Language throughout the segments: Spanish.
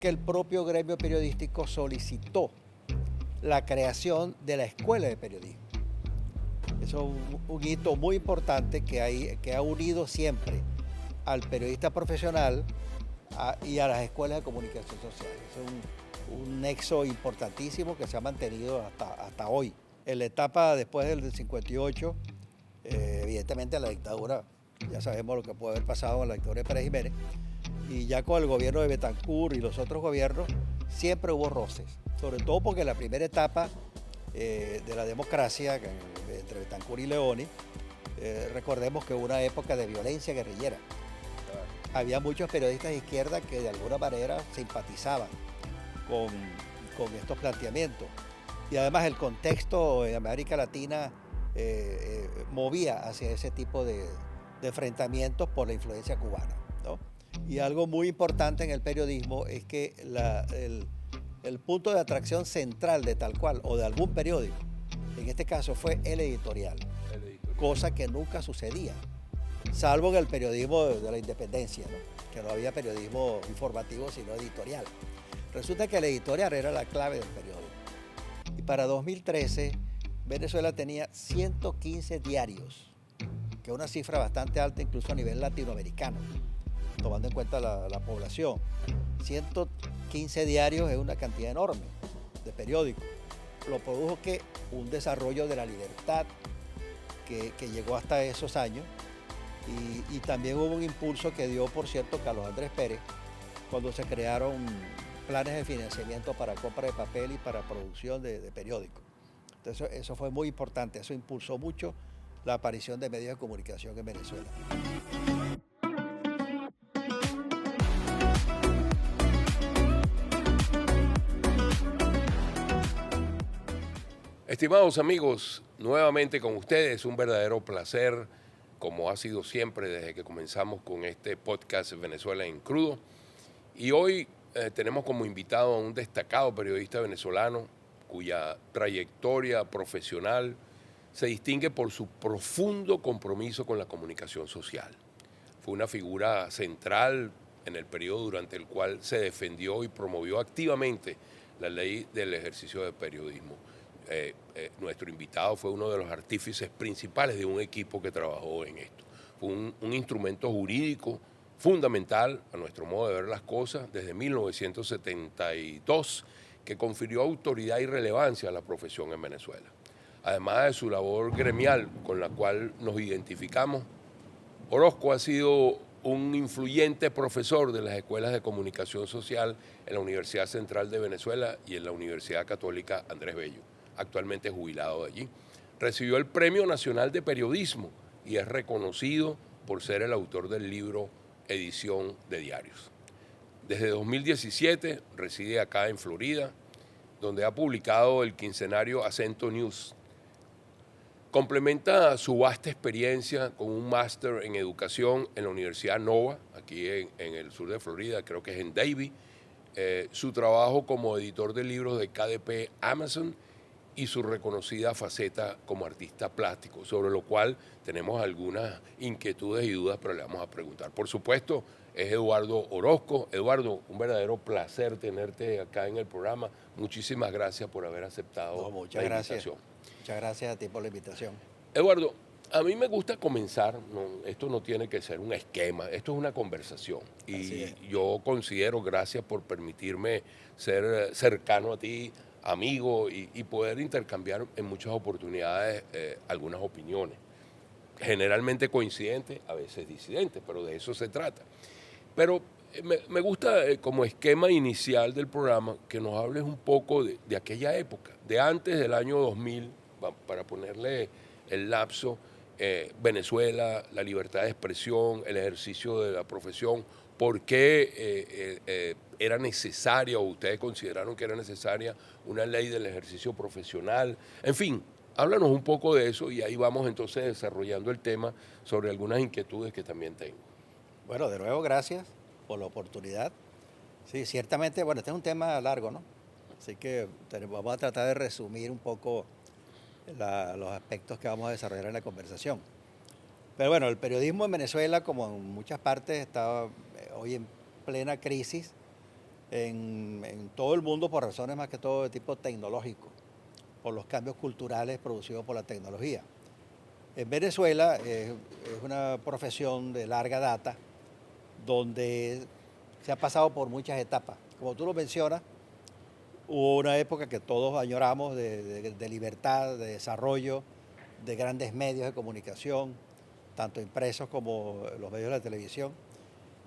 que el propio gremio periodístico solicitó la creación de la Escuela de Periodismo. Eso es un hito muy importante que ha unido siempre al periodista profesional y a las escuelas de comunicación social. Es un nexo importantísimo que se ha mantenido hasta hoy. En la etapa después del 58, evidentemente la dictadura, ya sabemos lo que puede haber pasado en la dictadura de Pérez Jiménez, y ya con el gobierno de Betancur y los otros gobiernos, siempre hubo roces, sobre todo porque la primera etapa de la democracia entre Betancur y Leoni, recordemos que hubo una época de violencia guerrillera. Había muchos periodistas de izquierda que de alguna manera simpatizaban con estos planteamientos. Y además el contexto en América Latina movía hacia ese tipo de enfrentamientos por la influencia cubana, ¿no? Y algo muy importante en el periodismo es que el punto de atracción central de tal cual o de algún periódico, en este caso fue el editorial, cosa que nunca sucedía, salvo en el periodismo de la independencia, ¿no? Que no había periodismo informativo sino editorial. Resulta que el editorial era la clave del periódico. Y para 2013 Venezuela tenía 115 diarios, que es una cifra bastante alta incluso a nivel latinoamericano, tomando en cuenta la población. 115 diarios es una cantidad enorme de periódicos. Lo produjo que un desarrollo de la libertad que llegó hasta esos años y también hubo un impulso que dio, por cierto, Carlos Andrés Pérez cuando se crearon planes de financiamiento para compra de papel y para producción de periódicos. Entonces eso fue muy importante, eso impulsó mucho la aparición de medios de comunicación en Venezuela. Estimados amigos, nuevamente con ustedes, un verdadero placer, como ha sido siempre desde que comenzamos con este podcast Venezuela en Crudo. Y hoy tenemos como invitado a un destacado periodista venezolano cuya trayectoria profesional se distingue por su profundo compromiso con la comunicación social. Fue una figura central en el periodo durante el cual se defendió y promovió activamente la ley del ejercicio de periodismo. Nuestro invitado fue uno de los artífices principales de un equipo que trabajó en esto. Fue un instrumento jurídico fundamental a nuestro modo de ver las cosas desde 1972 que confirió autoridad y relevancia a la profesión en Venezuela. Además de su labor gremial con la cual nos identificamos, Orozco ha sido un influyente profesor de las escuelas de comunicación social en la Universidad Central de Venezuela y en la Universidad Católica Andrés Bello, actualmente jubilado de allí. Recibió el Premio Nacional de Periodismo y es reconocido por ser el autor del libro Edición de Diarios. Desde 2017 reside acá en Florida, donde ha publicado el quincenario Acento News. Complementa su vasta experiencia con un máster en educación en la Universidad Nova, aquí en el sur de Florida, creo que es en Davie, su trabajo como editor de libros de KDP Amazon y su reconocida faceta como artista plástico, sobre lo cual tenemos algunas inquietudes y dudas, pero le vamos a preguntar. Por supuesto, es Eduardo Orozco. Eduardo, un verdadero placer tenerte acá en el programa. Muchísimas gracias por haber aceptado la invitación. Muchas gracias a ti por la invitación. Eduardo, a mí me gusta comenzar, esto no tiene que ser un esquema, esto es una conversación. Y yo considero, gracias por permitirme ser cercano a ti, amigo, y poder intercambiar en muchas oportunidades algunas opiniones. Generalmente coincidentes, a veces disidentes, pero de eso se trata. Pero me gusta como esquema inicial del programa que nos hables un poco de aquella época, de antes del año 2000, para ponerle el lapso, Venezuela, la libertad de expresión, el ejercicio de la profesión, por qué era necesaria o ustedes consideraron que era necesaria una ley del ejercicio profesional. En fin, háblanos un poco de eso y ahí vamos entonces desarrollando el tema sobre algunas inquietudes que también tengo. Bueno, de nuevo, gracias por la oportunidad. Sí, ciertamente, bueno, este es un tema largo, ¿no? Así que vamos a tratar de resumir un poco los aspectos que vamos a desarrollar en la conversación. Pero bueno, el periodismo en Venezuela, como en muchas partes, está hoy en plena crisis en todo el mundo por razones más que todo de tipo tecnológico, por los cambios culturales producidos por la tecnología. En Venezuela es una profesión de larga data donde se ha pasado por muchas etapas. Como tú lo mencionas, hubo una época que todos añoramos de libertad, de desarrollo, de grandes medios de comunicación, tanto impresos como los medios de la televisión.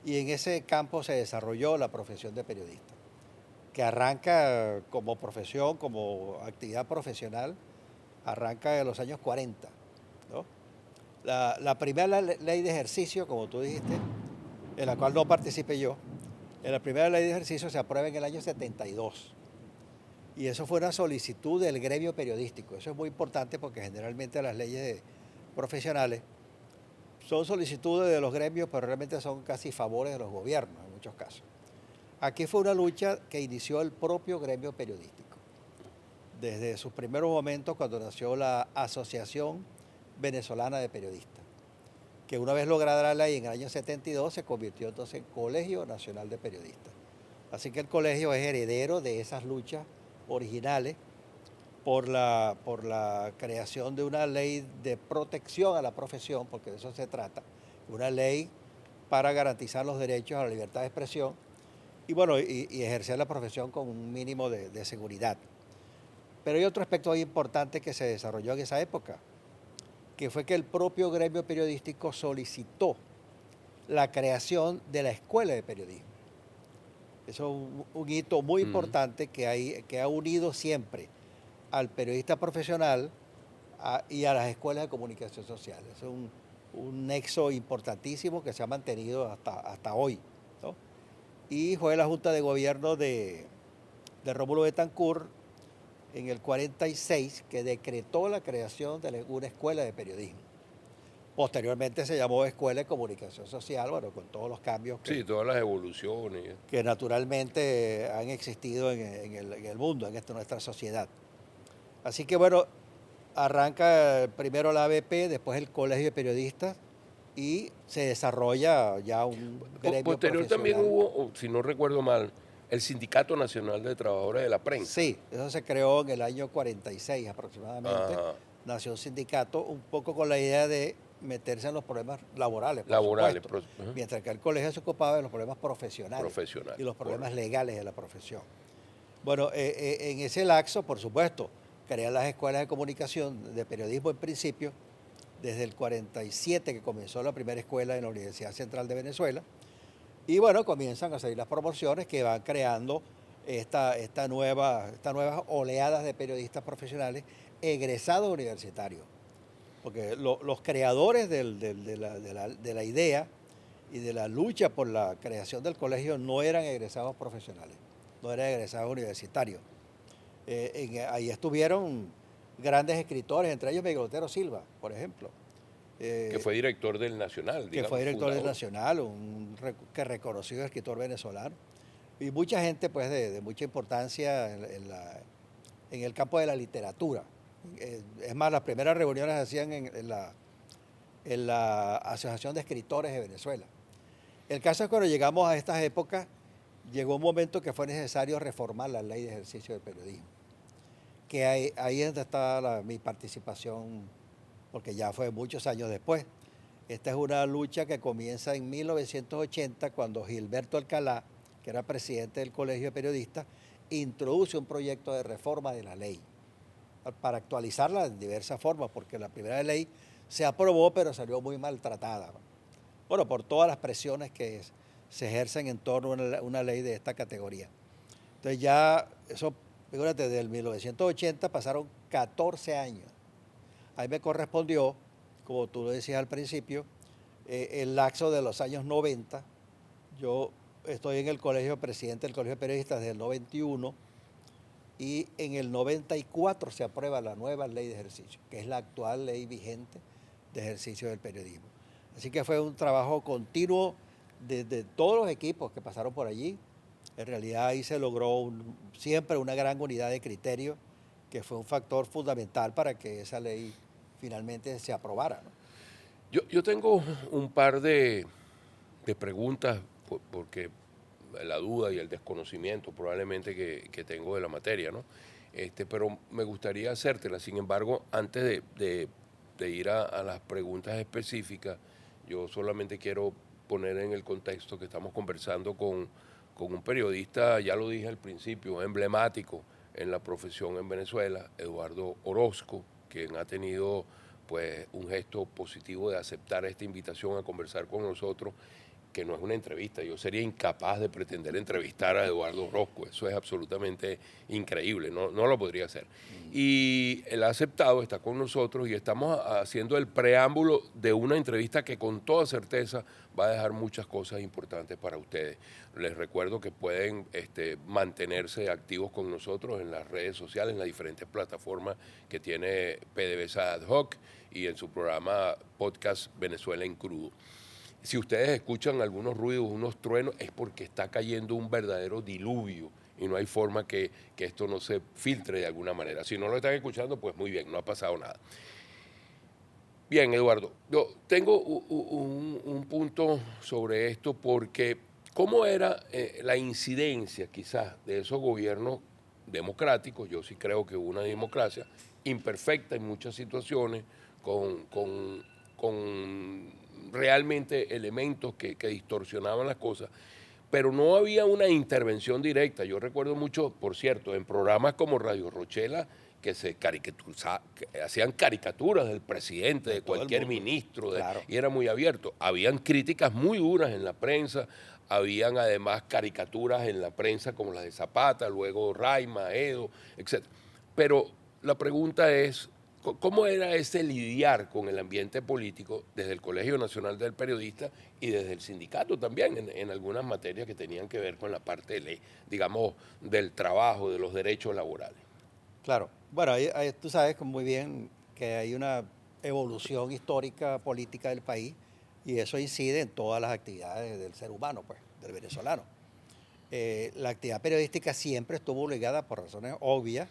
Y en ese campo se desarrolló la profesión de periodista, que arranca como profesión, como actividad profesional, arranca de los años 40, ¿no? La primera ley de ejercicio, como tú dijiste, en la cual no participé yo, en la primera ley de ejercicio se aprueba en el año 72. Y eso fue una solicitud del gremio periodístico. Eso es muy importante porque generalmente las leyes profesionales son solicitudes de los gremios, pero realmente son casi favores de los gobiernos en muchos casos. Aquí fue una lucha que inició el propio gremio periodístico. Desde sus primeros momentos, cuando nació la Asociación Venezolana de Periodistas, que una vez lograda la ley en el año 72 se convirtió entonces en Colegio Nacional de Periodistas. Así que el colegio es heredero de esas luchas originales por la creación de una ley de protección a la profesión, porque de eso se trata, una ley para garantizar los derechos a la libertad de expresión y bueno, y ejercer la profesión con un mínimo de seguridad. Pero hay otro aspecto muy importante que se desarrolló en esa época, que fue que el propio gremio periodístico solicitó la creación de la Escuela de Periodismo. Eso es un hito muy importante que ha unido siempre al periodista profesional y a las escuelas de comunicación social. Es un nexo importantísimo que se ha mantenido hasta hoy, ¿no? Y fue la Junta de Gobierno de Rómulo Betancourt en el 46 que decretó la creación de una escuela de periodismo. Posteriormente se llamó Escuela de Comunicación Social, bueno, con todos los cambios Sí, todas las evoluciones. que naturalmente han existido en el mundo, en nuestra sociedad. Así que bueno, arranca primero la ABP, después el Colegio de Periodistas y se desarrolla ya un gremio Posterior también profesional. hubo, si no recuerdo mal, el Sindicato Nacional de Trabajadores de la Prensa. Sí, eso se creó en el año 46 aproximadamente. Ajá. Nació un sindicato un poco con la idea de meterse en los problemas laborales, por Laborales. supuesto, Ajá. mientras que el colegio se ocupaba de los problemas profesionales Profesionales, y los problemas correcto. legales de la profesión. Bueno, en ese lapso, por supuesto, crean las escuelas de comunicación de periodismo en principio, desde el 47 que comenzó la primera escuela en la Universidad Central de Venezuela, y bueno, comienzan a salir las promociones que van creando estas nuevas oleadas de periodistas profesionales egresados universitarios. Porque los creadores de la idea y de la lucha por la creación del colegio no eran egresados profesionales, no eran egresados universitarios. Ahí estuvieron grandes escritores, entre ellos Miguel Otero Silva, por ejemplo. Que fue director del Nacional. Que Digamos, fue director del fundador. Nacional, que reconocido escritor venezolano. Y mucha gente pues de mucha importancia en el campo de la literatura. Es más, las primeras reuniones se hacían en la Asociación de Escritores de Venezuela. El caso es que cuando llegamos a estas épocas, llegó un momento que fue necesario reformar la ley de ejercicio del periodismo. Que ahí es donde está mi participación, porque ya fue muchos años después. Esta es una lucha que comienza en 1980, cuando Gilberto Alcalá, que era presidente del Colegio de Periodistas, introduce un proyecto de reforma de la ley para actualizarla en diversas formas, porque la primera ley se aprobó, pero salió muy maltratada. Bueno, por todas las presiones que se ejercen en torno a una ley de esta categoría. Entonces ya, eso, fíjate, desde el 1980 pasaron 14 años. Ahí me correspondió, como tú lo decías al principio, el lapso de los años 90. Yo estoy en el colegio, presidente del Colegio de Periodistas desde el 91, y en el 94 se aprueba la nueva ley de ejercicio, que es la actual ley vigente de ejercicio del periodismo. Así que fue un trabajo continuo de todos los equipos que pasaron por allí. En realidad ahí se logró siempre una gran unidad de criterio, que fue un factor fundamental para que esa ley finalmente se aprobara, ¿no? Yo tengo un par de preguntas, porque la duda y el desconocimiento probablemente que tengo de la materia, ¿no? Pero me gustaría hacértela. Sin embargo, antes de ir a las preguntas específicas, yo solamente quiero poner en el contexto que estamos conversando con un periodista, ya lo dije al principio, emblemático en la profesión en Venezuela, Eduardo Orozco, quien ha tenido pues un gesto positivo de aceptar esta invitación a conversar con nosotros, que no es una entrevista. Yo sería incapaz de pretender entrevistar a Eduardo Orozco. Eso es absolutamente increíble, no lo podría hacer. Y él ha aceptado, está con nosotros y estamos haciendo el preámbulo de una entrevista que con toda certeza va a dejar muchas cosas importantes para ustedes. Les recuerdo que pueden mantenerse activos con nosotros en las redes sociales, en las diferentes plataformas que tiene PDVSA Ad Hoc y en su programa podcast Venezuela en Crudo. Si ustedes escuchan algunos ruidos, unos truenos, es porque está cayendo un verdadero diluvio y no hay forma que esto no se filtre de alguna manera. Si no lo están escuchando, pues muy bien, no ha pasado nada. Bien, Eduardo, yo tengo un punto sobre esto porque ¿cómo era la incidencia quizás de esos gobiernos democráticos? Yo sí creo que hubo una democracia imperfecta en muchas situaciones, con realmente elementos que distorsionaban las cosas, pero no había una intervención directa. Yo recuerdo mucho, por cierto, en programas como Radio Rochela, que que hacían caricaturas del presidente, de cualquier ministro, Claro. y era muy abierto. Habían críticas muy duras en la prensa, habían además caricaturas en la prensa como las de Zapata, luego Raima, Edo, etc. Pero la pregunta es, ¿cómo era ese lidiar con el ambiente político desde el Colegio Nacional del Periodista y desde el sindicato también en algunas materias que tenían que ver con la parte, digamos, del trabajo, de los derechos laborales? Claro. Bueno, tú sabes muy bien que hay una evolución histórica política del país y eso incide en todas las actividades del ser humano, pues, del venezolano. La actividad periodística siempre estuvo ligada, por razones obvias,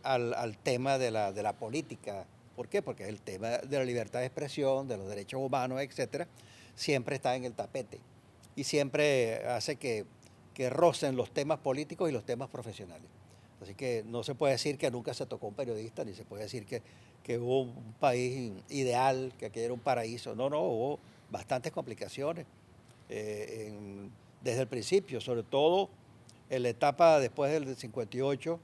al tema de la política. ¿Por qué? Porque el tema de la libertad de expresión, de los derechos humanos, etcétera, siempre está en el tapete y siempre hace que rocen los temas políticos y los temas profesionales. Así que no se puede decir que nunca se tocó un periodista, ni se puede decir que hubo un país ideal, que aquello era un paraíso. No, hubo bastantes complicaciones desde el principio, sobre todo en la etapa después del 58,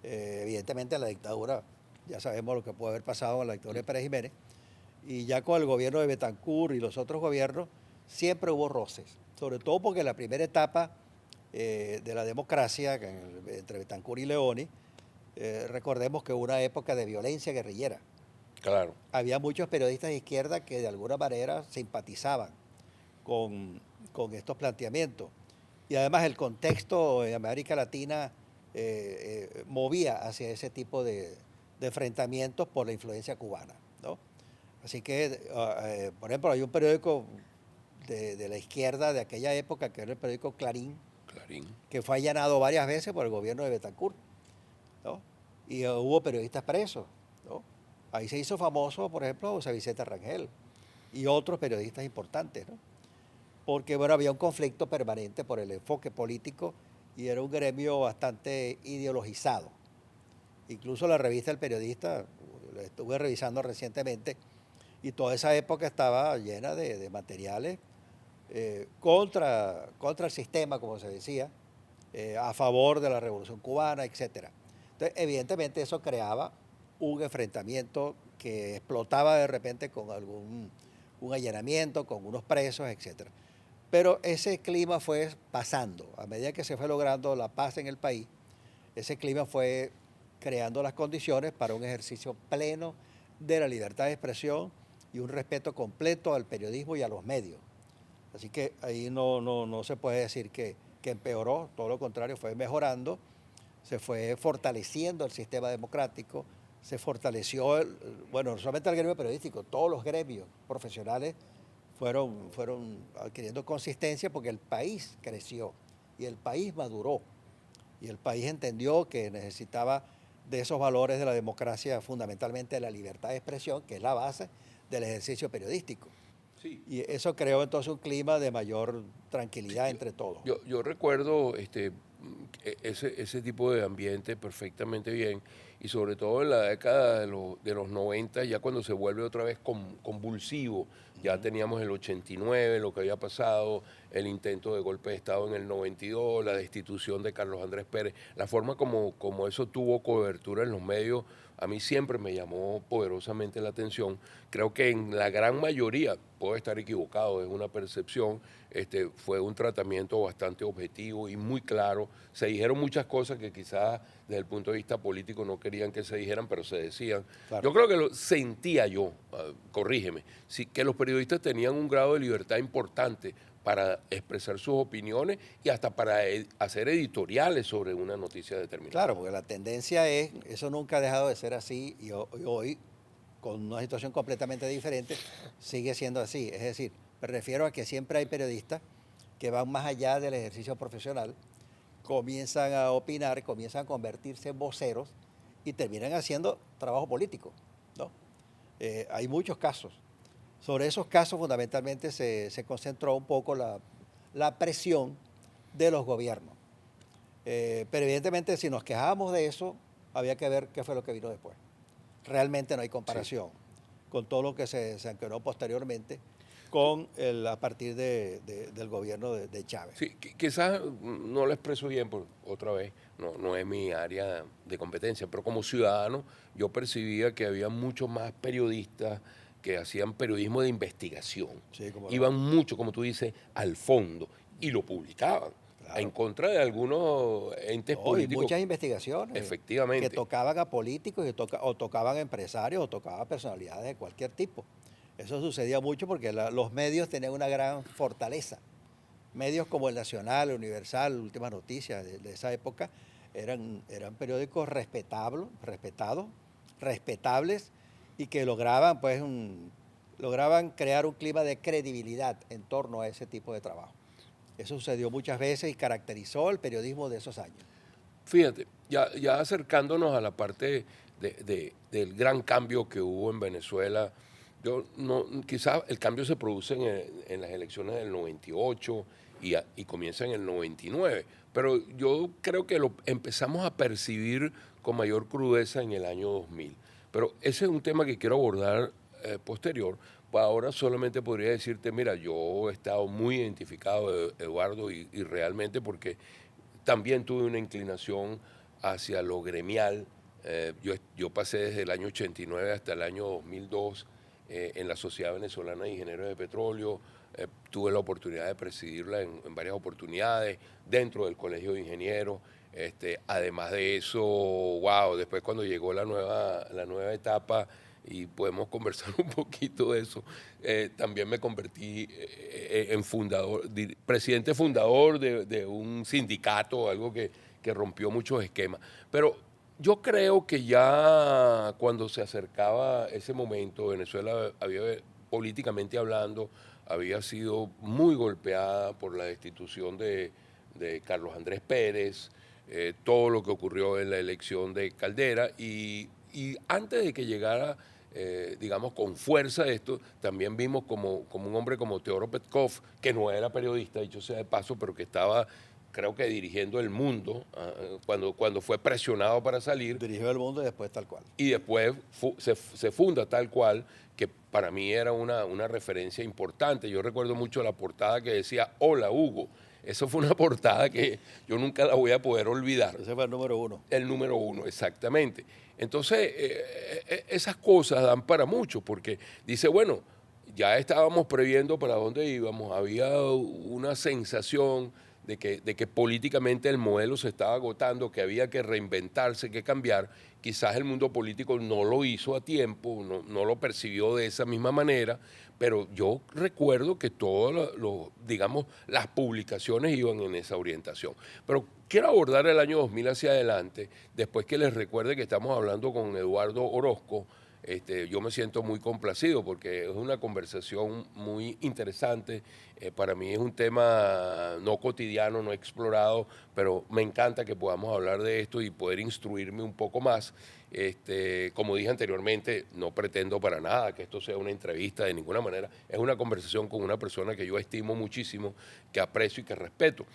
evidentemente la dictadura, ya sabemos lo que puede haber pasado en la dictadura de Pérez Jiménez, y ya con el gobierno de Betancur y los otros gobiernos, siempre hubo roces, sobre todo porque la primera etapa de la democracia, entre Betancur y Leoni, recordemos que hubo una época de violencia guerrillera. Claro. Había muchos periodistas de izquierda que de alguna manera simpatizaban con estos planteamientos. Y además el contexto en América Latina movía hacia ese tipo de enfrentamientos por la influencia cubana, ¿no? Así que, por ejemplo, hay un periódico de la izquierda de aquella época, que era el periódico Clarín, que fue allanado varias veces por el gobierno de Betancur, ¿no? Y hubo periodistas presos, ¿no? Ahí se hizo famoso, por ejemplo, José Vicente Rangel y otros periodistas importantes, ¿no? Porque, bueno, había un conflicto permanente por el enfoque político y era un gremio bastante ideologizado. Incluso la revista El Periodista, la estuve revisando recientemente, y toda esa época estaba llena de materiales contra el sistema, como se decía, a favor de la Revolución Cubana, etcétera. Entonces, evidentemente eso creaba un enfrentamiento que explotaba de repente con un allanamiento, con unos presos, etcétera. Pero ese clima fue pasando. A medida que se fue logrando la paz en el país, ese clima fue creando las condiciones para un ejercicio pleno de la libertad de expresión y un respeto completo al periodismo y a los medios. Así que ahí no se puede decir que empeoró, todo lo contrario, fue mejorando, se fue fortaleciendo el sistema democrático, se fortaleció, bueno, no solamente el gremio periodístico, todos los gremios profesionales fueron adquiriendo consistencia porque el país creció y el país maduró y el país entendió que necesitaba de esos valores de la democracia, fundamentalmente de la libertad de expresión, que es la base del ejercicio periodístico. Sí. Y eso creó entonces un clima de mayor tranquilidad entre todos. Yo recuerdo ese tipo de ambiente perfectamente bien, y sobre todo en la década de los 90, ya cuando se vuelve otra vez convulsivo. Ya teníamos el 89, lo que había pasado, el intento de golpe de Estado en el 92, la destitución de Carlos Andrés Pérez, la forma como eso tuvo cobertura en los medios, a mí siempre me llamó poderosamente la atención. Creo que en la gran mayoría, puedo estar equivocado, es una percepción, fue un tratamiento bastante objetivo y muy claro. Se dijeron muchas cosas que quizás desde el punto de vista político no querían que se dijeran, pero se decían. Claro. Yo creo que lo sentía yo, corrígeme, sí, que los periodistas tenían un grado de libertad importante para expresar sus opiniones y hasta para hacer editoriales sobre una noticia determinada. Claro, porque la tendencia es, eso nunca ha dejado de ser así y hoy, con una situación completamente diferente, sigue siendo así. Es decir, me refiero a que siempre hay periodistas que van más allá del ejercicio profesional, comienzan a opinar, comienzan a convertirse en voceros y terminan haciendo trabajo político, ¿no? Hay muchos casos. Sobre esos casos fundamentalmente se concentró un poco la presión de los gobiernos. Pero evidentemente si nos quejábamos de eso, había que ver qué fue lo que vino después. Realmente no hay comparación con todo lo que se sancionó posteriormente a partir del gobierno de Chávez. Sí, quizás no lo expreso bien, otra vez, no es mi área de competencia, pero como ciudadano yo percibía que había muchos más periodistas que hacían periodismo de investigación. Sí, como Iban mucho, como tú dices, al fondo y lo publicaban. Claro. En contra de algunos entes políticos. Y muchas investigaciones. Efectivamente. Que tocaban a políticos o tocaban a empresarios o tocaban a personalidades de cualquier tipo. Eso sucedía mucho porque los medios tenían una gran fortaleza. Medios como el Nacional, el Universal, Últimas Noticias de esa época eran periódicos respetados, respetables y que lograban crear un clima de credibilidad en torno a ese tipo de trabajo. Eso sucedió muchas veces y caracterizó el periodismo de esos años. Fíjate, ya acercándonos a la parte del gran cambio que hubo en Venezuela, quizás el cambio se produce en las elecciones del 98 y comienza en el 99, pero yo creo que lo empezamos a percibir con mayor crudeza en el año 2000. Pero ese es un tema que quiero abordar posterior. Pues ahora solamente podría decirte, mira, yo he estado muy identificado, Eduardo, y realmente porque también tuve una inclinación hacia lo gremial. Yo pasé desde el año 89 hasta el año 2002 en la Sociedad Venezolana de Ingenieros de Petróleo. Tuve la oportunidad de presidirla en varias oportunidades dentro del Colegio de Ingenieros. Además de eso, wow, después cuando llegó la nueva etapa, y podemos conversar un poquito de eso, también me convertí en presidente fundador de un sindicato, algo que rompió muchos esquemas. Pero yo creo que ya cuando se acercaba ese momento, Venezuela políticamente hablando, había sido muy golpeada por la destitución de Carlos Andrés Pérez, todo lo que ocurrió en la elección de Caldera, y antes de que llegara, digamos, con fuerza esto, también vimos como un hombre como Teodoro Petkov, que no era periodista, dicho sea de paso, pero que estaba, creo que dirigiendo El Mundo, cuando fue presionado para salir. Dirigió El Mundo y después Tal Cual. Y después se funda Tal Cual, que para mí era una referencia importante. Yo recuerdo mucho la portada que decía, "Hola, Hugo". Eso fue una portada que yo nunca la voy a poder olvidar. Ese fue el número 1. El número 1, exactamente. Entonces, esas cosas dan para mucho, porque dice, bueno, ya estábamos previendo para dónde íbamos, había una sensación de que políticamente el modelo se estaba agotando, que había que reinventarse, que cambiar. Quizás el mundo político no lo hizo a tiempo, no lo percibió de esa misma manera, pero yo recuerdo que todas digamos, las publicaciones iban en esa orientación. Pero quiero abordar el año 2000 hacia adelante, después que les recuerde que estamos hablando con Eduardo Orozco, yo me siento muy complacido porque es una conversación muy interesante. Para mí es un tema no cotidiano, no explorado, pero me encanta que podamos hablar de esto y poder instruirme un poco más. Como dije anteriormente, no pretendo para nada que esto sea una entrevista de ninguna manera. Es una conversación con una persona que yo estimo muchísimo, que aprecio y que respeto.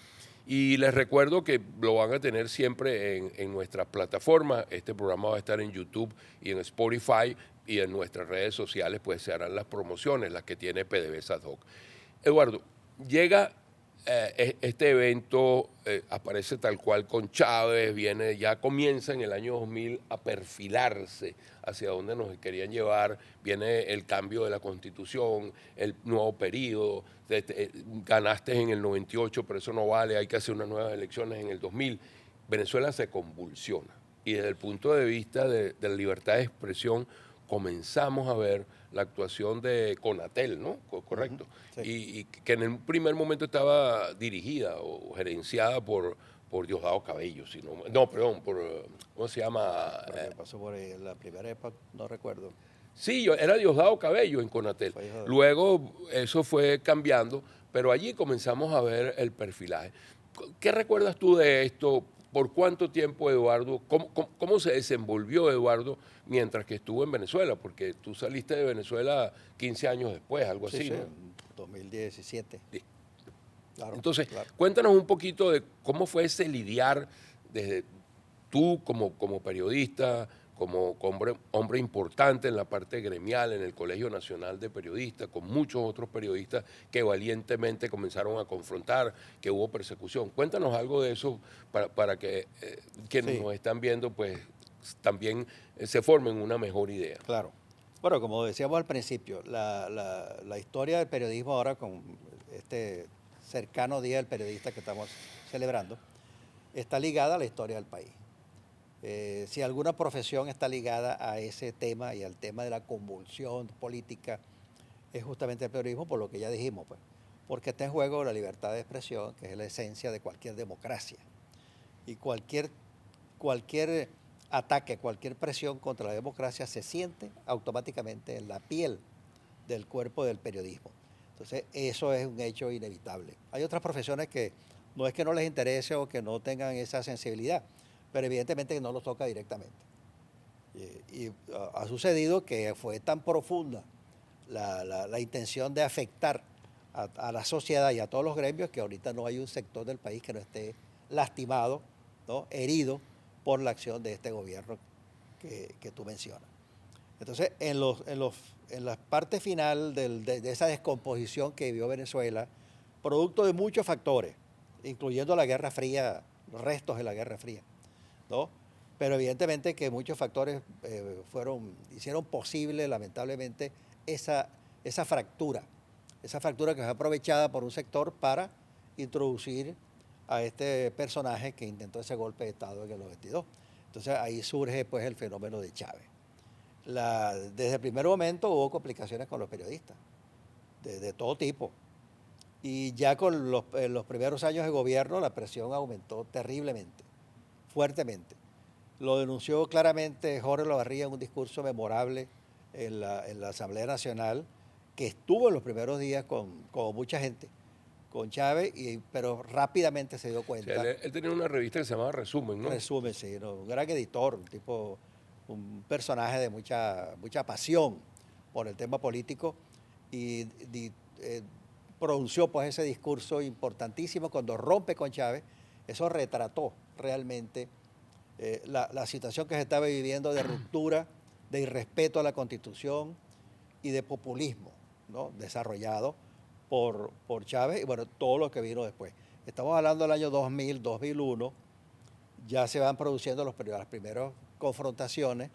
Y les recuerdo que lo van a tener siempre en nuestras plataformas. Este programa va a estar en YouTube y en Spotify, y en nuestras redes sociales pues se harán las promociones, las que tiene PDVSA Doc. Eduardo, llega este evento, aparece tal cual con Chávez, ya comienza en el año 2000 a perfilarse hacia donde nos querían llevar, viene el cambio de la Constitución, el nuevo periodo, ganaste en el 98, pero eso no vale, hay que hacer unas nuevas elecciones en el 2000. Venezuela se convulsiona y desde el punto de vista de la libertad de expresión comenzamos a ver la actuación de Conatel, ¿no? Correcto. Sí. Y que en el primer momento estaba dirigida o gerenciada por Diosdado Cabello, perdón, ¿cómo se llama? Porque pasó por ahí la primera época, no recuerdo. Sí, era Diosdado Cabello en Conatel. Luego eso fue cambiando, pero allí comenzamos a ver el perfilaje. ¿Qué recuerdas tú de esto? ¿Por cuánto tiempo, Eduardo? ¿Cómo se desenvolvió Eduardo mientras que estuvo en Venezuela? Porque tú saliste de Venezuela 15 años después, algo así, Sí, ¿no? en 2017. Sí. Claro, Entonces, claro. cuéntanos un poquito de cómo fue ese lidiar desde tú como periodista, como hombre importante en la parte gremial, en el Colegio Nacional de Periodistas, con muchos otros periodistas que valientemente comenzaron a confrontar, que hubo persecución. Cuéntanos algo de eso para que quienes Sí. nos están viendo, pues también se formen una mejor idea. Claro. Bueno, como decíamos al principio, la historia del periodismo ahora con este cercano Día del Periodista que estamos celebrando, está ligada a la historia del país. Si alguna profesión está ligada a ese tema y al tema de la convulsión política, es justamente el periodismo, por lo que ya dijimos, pues, porque está en juego la libertad de expresión, que es la esencia de cualquier democracia. Y cualquier ataque, cualquier presión contra la democracia se siente automáticamente en la piel del cuerpo del periodismo. Entonces, eso es un hecho inevitable. Hay otras profesiones que no es que no les interese o que no tengan esa sensibilidad, pero evidentemente que no los toca directamente. Y ha sucedido que fue tan profunda la intención de afectar a la sociedad y a todos los gremios que ahorita no hay un sector del país que no esté lastimado, ¿no? Herido por la acción de este gobierno que tú mencionas. Entonces, en la parte final de esa descomposición que vivió Venezuela, producto de muchos factores, incluyendo la Guerra Fría, los restos de la Guerra Fría, ¿no? Pero evidentemente que muchos factores hicieron posible, lamentablemente, esa fractura que fue aprovechada por un sector para introducir a este personaje que intentó ese golpe de Estado en el 92. Entonces ahí surge pues el fenómeno de Chávez. Desde el primer momento hubo complicaciones con los periodistas, de todo tipo. Y ya con los primeros años de gobierno la presión aumentó terriblemente, fuertemente. Lo denunció claramente Jorge Lavarría en un discurso memorable en la Asamblea Nacional, que estuvo en los primeros días con mucha gente, con Chávez, pero rápidamente se dio cuenta. O sea, él tenía una revista que se llamaba Resumen, ¿no? Resumen, sí, ¿no? Un gran editor, un personaje de mucha pasión por el tema político y pronunció pues ese discurso importantísimo cuando rompe con Chávez. Eso retrató realmente la situación que se estaba viviendo de ruptura, de irrespeto a la Constitución y de populismo, ¿no? Desarrollado por Chávez y bueno, todo lo que vino después. Estamos hablando del año 2000, 2001, ya se van produciendo las primeras confrontaciones.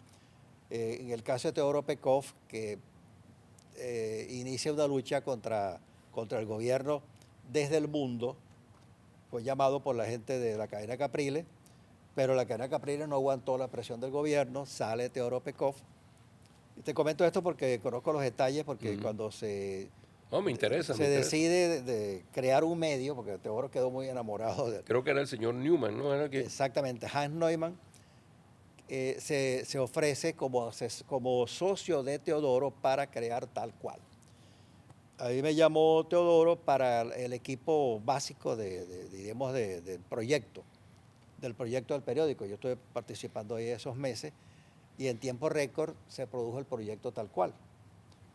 En el caso de Teodoro Pekov, que inicia una lucha contra el gobierno desde el mundo, fue llamado por la gente de la cadena Capriles, pero la cadena Capriles no aguantó la presión del gobierno, sale Teodoro Pekov. Y te comento esto porque conozco los detalles, porque cuando me interesa. decide de crear un medio, porque Teodoro quedó muy enamorado de él. Creo que era el señor Newman, ¿no? Era que... Exactamente, Hans Neumann se ofrece como socio de Teodoro para crear Tal Cual. A mí me llamó Teodoro para el equipo básico digamos, del proyecto del periódico. Yo estuve participando ahí esos meses y en tiempo récord se produjo el proyecto Tal Cual,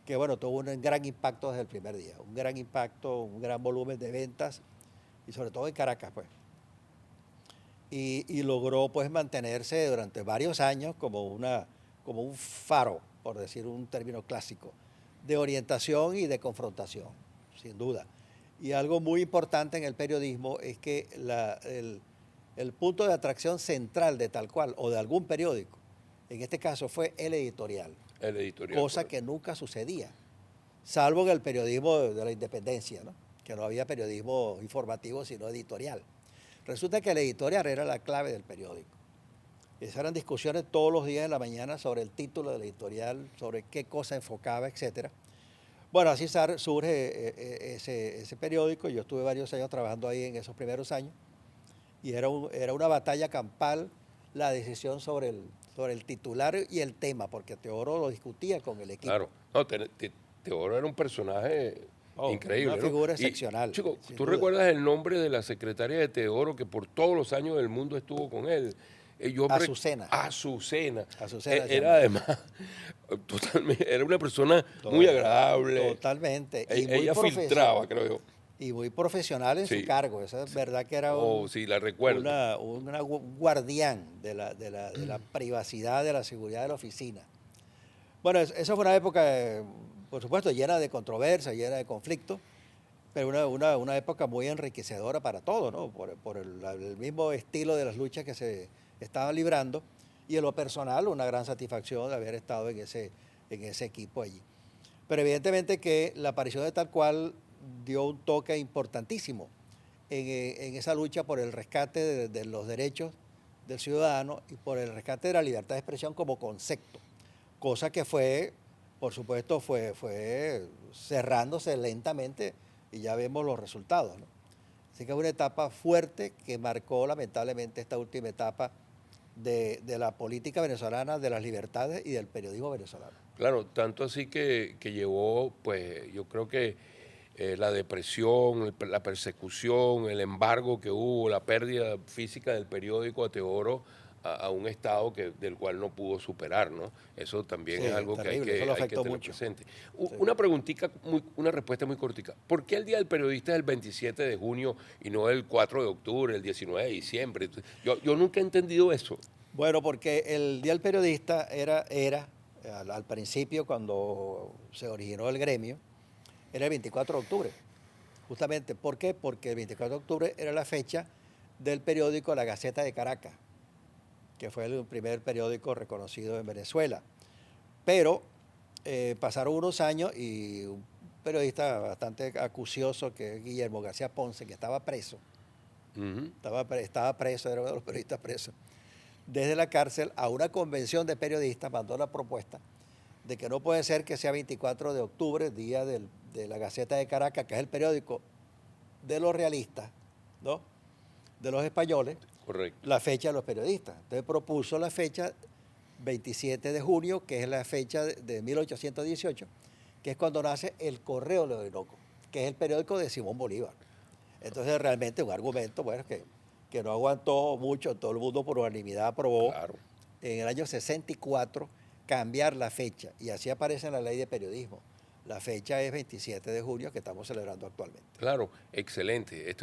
que bueno, tuvo un gran impacto desde el primer día, un gran impacto, un gran volumen de ventas y sobre todo en Caracas, pues. Y logró pues mantenerse durante varios años como un faro, por decir un término clásico, de orientación y de confrontación, sin duda. Y algo muy importante en el periodismo es que el punto de atracción central de Tal Cual o de algún periódico, en este caso fue el editorial. El editorial. Cosa correcto. que nunca sucedía, salvo en el periodismo de la independencia, ¿no? Que no había periodismo informativo sino editorial. Resulta que el editorial era la clave del periódico. Esas eran discusiones todos los días en la mañana sobre el título del editorial, sobre qué cosa enfocaba, etc. Bueno, así surge ese periódico. Yo estuve varios años trabajando ahí en esos primeros años y era una batalla campal la decisión sobre el titular y el tema, porque Teodoro lo discutía con el equipo. Claro. No, Teodoro era un personaje increíble. Una figura ¿no? excepcional. Chico, ¿tú duda. recuerdas el nombre de la secretaria de Teodoro que por todos los años del mundo estuvo con él? Azucena. Azucena. Azucena Era además, totalmente, era una persona muy agradable. Totalmente. Y muy Ella filtraba, creo yo. Y muy profesional en Sí. su cargo. Esa es verdad que era sí, la recuerdo. un guardián de la privacidad, de la seguridad de la oficina. Bueno, esa fue una época, por supuesto, llena de controversia, llena de conflictos, pero una época muy enriquecedora para todos, ¿no? Por el mismo estilo de las luchas que se estaban librando y en lo personal una gran satisfacción de haber estado en ese equipo allí. Pero evidentemente que la aparición de Tal Cual dio un toque importantísimo en esa lucha por el rescate de los derechos del ciudadano y por el rescate de la libertad de expresión como concepto, cosa que por supuesto, fue cerrándose lentamente y ya vemos los resultados, ¿no? Así que es una etapa fuerte que marcó lamentablemente esta última etapa de la política venezolana, de las libertades y del periodismo venezolano. Claro, tanto así que llevó, pues yo creo que la depresión, la persecución, el embargo que hubo, la pérdida física del periódico a Teodoro a un estado del cual no pudo superar, ¿no? Eso también Sí, es algo terrible, que eso lo hay que afectó tener mucho. presente. Sí. Una preguntita, una respuesta muy cortica. ¿Por qué el Día del Periodista es el 27 de junio y no el 4 de octubre, el 19 de diciembre? Yo nunca he entendido eso. Bueno, porque el Día del Periodista era al principio, cuando se originó el gremio, era el 24 de octubre. Justamente, ¿por qué? Porque el 24 de octubre era la fecha del periódico La Gaceta de Caracas, que fue el primer periódico reconocido en Venezuela. Pero pasaron unos años y un periodista bastante acucioso, que es Guillermo García Ponce, que estaba preso, estaba preso, era uno de los periodistas presos, desde la cárcel a una convención de periodistas mandó la propuesta de que no puede ser que sea 24 de octubre, día de la Gaceta de Caracas, que es el periódico de los realistas, ¿no? De los españoles, Correcto. la fecha de los periodistas. Entonces propuso la fecha 27 de junio, que es la fecha de 1818, que es cuando nace el Correo de Orinoco, que es el periódico de Simón Bolívar. Entonces realmente un argumento, bueno, que no aguantó mucho, todo el mundo por unanimidad aprobó en el año 64 cambiar la fecha, y así aparece en la ley de periodismo. La fecha es 27 de junio, que estamos celebrando actualmente. Claro, excelente.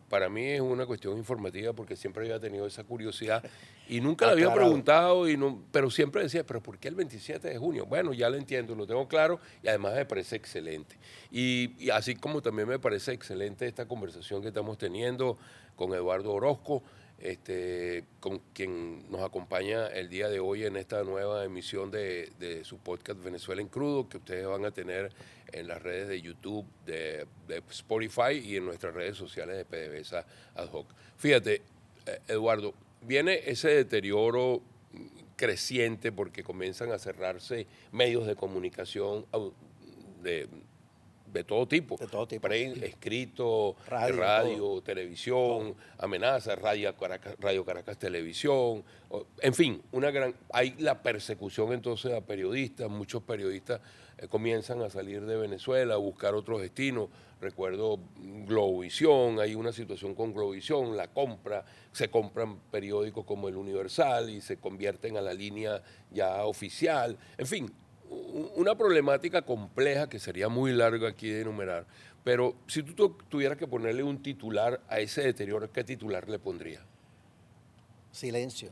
Para mí es una cuestión informativa porque siempre había tenido esa curiosidad y nunca la había preguntado, pero siempre decía, ¿pero por qué el 27 de junio? Bueno, ya lo entiendo, lo tengo claro y además me parece excelente. Y así como también me parece excelente esta conversación que estamos teniendo con Eduardo Orozco, con quien nos acompaña el día de hoy en esta nueva emisión de su podcast Venezuela en Crudo, que ustedes van a tener en las redes de YouTube, de Spotify y en nuestras redes sociales de PDVSA Ad Hoc. Fíjate, Eduardo, viene ese deterioro creciente porque comienzan a cerrarse medios de comunicación de todo tipo. De todo tipo. Escrito, Radio, radio, televisión, amenazas, Radio Caracas Televisión, en fin, hay la persecución entonces a periodistas, muchos periodistas comienzan a salir de Venezuela, a buscar otros destinos. Recuerdo Globovisión, hay una situación con Globovisión, se compran periódicos como El Universal y se convierten a la línea ya oficial. En fin, una problemática compleja que sería muy larga aquí de enumerar, pero si tú tuvieras que ponerle un titular a ese deterioro, ¿qué titular le pondría? Silencio.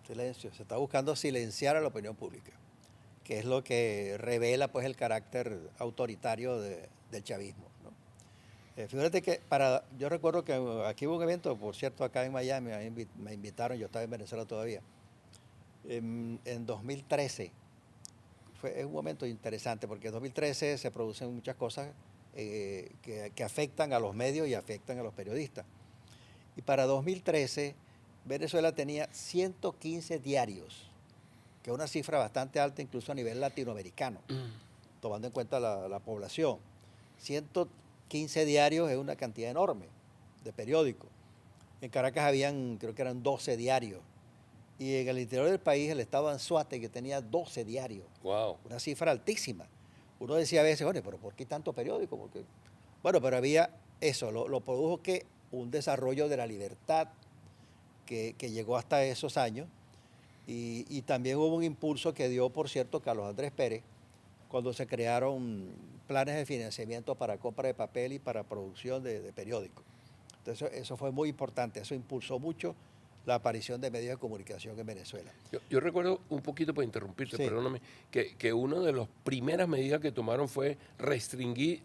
Se está buscando silenciar a la opinión pública, que es lo que revela pues el carácter autoritario del chavismo, ¿no? Fíjate que yo recuerdo que aquí hubo un evento, por cierto, acá en Miami, me invitaron, yo estaba en Venezuela todavía, en 2013. Es un momento interesante porque en 2013 se producen muchas cosas que afectan a los medios y afectan a los periodistas. Y para 2013 Venezuela tenía 115 diarios, que es una cifra bastante alta incluso a nivel latinoamericano, tomando en cuenta la población. 115 diarios es una cantidad enorme de periódicos. En Caracas creo que eran 12 diarios. Y en el interior del país, el estado de Anzoátegui tenía 12 diarios. Wow. Una cifra altísima. Uno decía a veces, bueno, pero ¿por qué tanto periódico? Bueno, pero había eso, lo produjo que un desarrollo de la libertad que llegó hasta esos años. Y también hubo un impulso que dio, por cierto, Carlos Andrés Pérez, cuando se crearon planes de financiamiento para compra de papel y para producción de periódicos. Entonces, eso fue muy importante, eso impulsó mucho la aparición de medios de comunicación en Venezuela. Yo recuerdo, un poquito para interrumpirte, Sí. perdóname, que una de las primeras medidas que tomaron fue restringir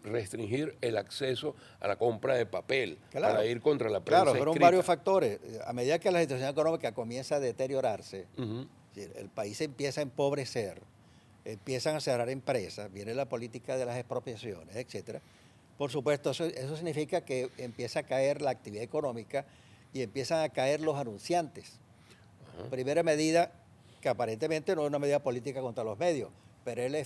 el acceso a la compra de papel, Claro, para ir contra la prensa claro, fueron escrita. varios factores. A medida que la situación económica comienza a deteriorarse, Uh-huh. el país empieza a empobrecer, empiezan a cerrar empresas, viene la política de las expropiaciones, etcétera. Por supuesto, eso significa que empieza a caer la actividad económica y empiezan a caer los anunciantes. Uh-huh. Primera medida, que aparentemente no es una medida política contra los medios, pero era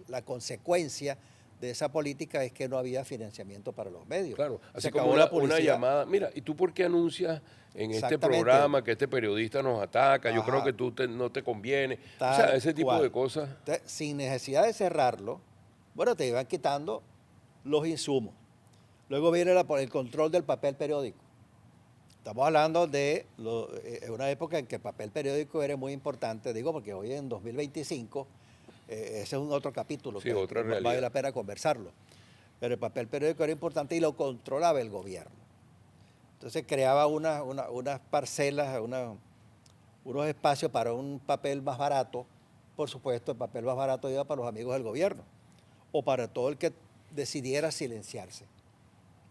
la consecuencia de esa política es que no había financiamiento para los medios. Claro, así Se como acabó una llamada, mira, ¿y tú por qué anuncias en este programa que este periodista nos ataca? Yo creo que no te conviene. O sea, ese tipo de cosas. Entonces, sin necesidad de cerrarlo, bueno, te iban quitando los insumos. Luego viene el control del papel periódico. Estamos hablando de una época en que el papel periódico era muy importante, digo, porque hoy en 2025, ese es un otro capítulo, sí, que otra realidad. Vale la pena conversarlo. Pero el papel periódico era importante y lo controlaba el gobierno. Entonces creaba unas parcelas, unos espacios para un papel más barato. Por supuesto, el papel más barato iba para los amigos del gobierno o para todo el que decidiera silenciarse,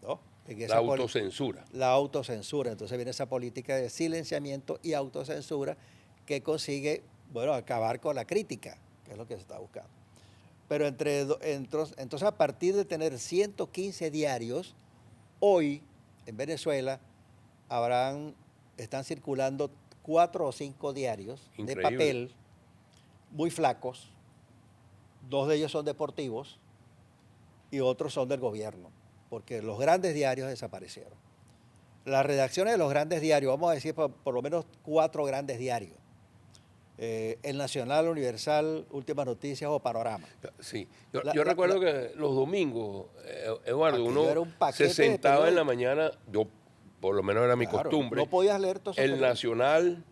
¿no? La autocensura. La autocensura. Entonces viene esa política de silenciamiento y autocensura que consigue, bueno, acabar con la crítica, que es lo que se está buscando. Pero entonces a partir de tener 115 diarios, hoy en Venezuela están circulando 4 o 5 diarios de papel muy flacos. 2 de ellos son deportivos y otros son del gobierno, porque los grandes diarios desaparecieron. Las redacciones de los grandes diarios, vamos a decir por lo menos 4 grandes diarios. El Nacional, Universal, Últimas Noticias o Panorama. Sí, yo recuerdo que los domingos, Eduardo, uno se se sentaba en la mañana, yo por lo menos era mi costumbre. No podías leer todo el Nacional,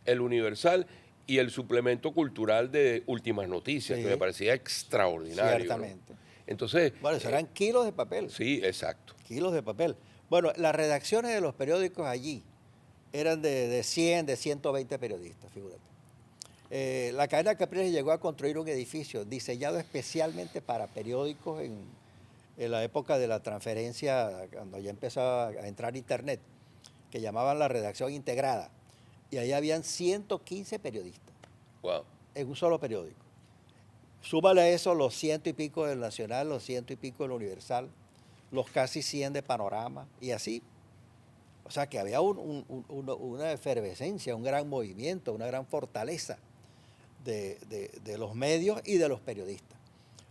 el Universal y el suplemento cultural de Últimas Noticias, que me parecía extraordinario. Ciertamente. ¿No? Entonces, bueno, eso eran kilos de papel. Sí, exacto. Kilos de papel. Bueno, las redacciones de los periódicos allí eran de 100, de 120 periodistas, fíjate. La cadena Capriles llegó a construir un edificio diseñado especialmente para periódicos en la época de la transferencia, cuando ya empezaba a entrar internet, que llamaban la redacción integrada. Y ahí habían 115 periodistas. Wow. En un solo periódico. Súmale a eso los 100 y pico del Nacional, los 100 y pico del Universal, los casi 100 de Panorama, y así. O sea que había una efervescencia, un gran movimiento, una gran fortaleza de los medios y de los periodistas.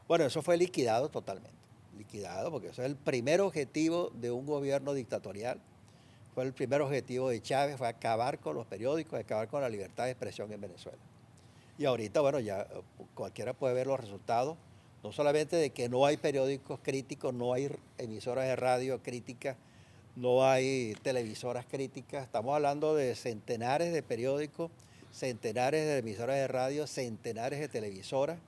Bueno, eso fue liquidado totalmente, liquidado, porque eso es el primer objetivo de un gobierno dictatorial. Fue el primer objetivo de Chávez, fue acabar con los periódicos, acabar con la libertad de expresión en Venezuela. Y ahorita, bueno, ya cualquiera puede ver los resultados, no solamente de que no hay periódicos críticos, no hay emisoras de radio críticas, no hay televisoras críticas, estamos hablando de centenares de periódicos, centenares de emisoras de radio, centenares de televisoras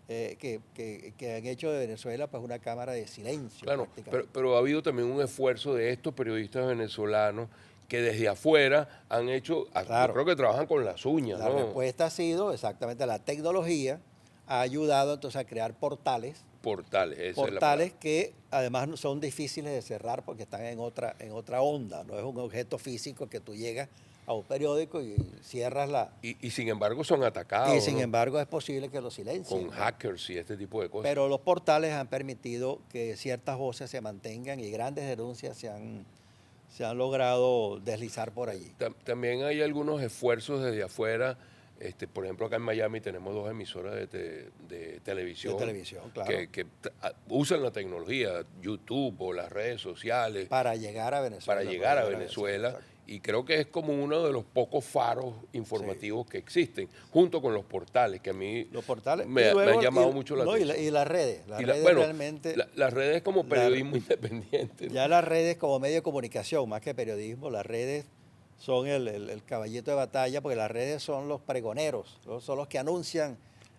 que han hecho de Venezuela pues una cámara de silencio Claro, prácticamente. pero ha habido también un esfuerzo de estos periodistas venezolanos que desde afuera han hecho, yo Claro, creo que trabajan con las uñas, la ¿no? respuesta ha sido exactamente la tecnología ha ayudado entonces a crear Portales, esa es la portales palabra. que además no son difíciles de cerrar porque están en otra onda, no es un objeto físico que tú llegas a un periódico y cierras la... Y sin embargo son Y atacados, sin ¿no? embargo es posible que lo silencien, Con ¿no? hackers y este tipo de cosas. Pero los portales han permitido que ciertas voces se mantengan y grandes denuncias se han logrado deslizar por allí. También hay algunos esfuerzos desde afuera. Por ejemplo, acá en Miami tenemos dos emisoras de De televisión televisión, claro. que usan la tecnología, YouTube o las redes sociales, Para llegar a Venezuela. para llegar a Venezuela. Y creo que es como uno de los pocos faros informativos que existen, junto con los portales, que a mí Los portales. me, Y me han luego, llamado mucho la no, atención. y las redes. Las redes Bueno, realmente, las redes como periodismo independiente, ¿no? ya las redes como medio de comunicación, más que periodismo, las redes son el caballito de batalla, porque las redes son los pregoneros, son los que anuncian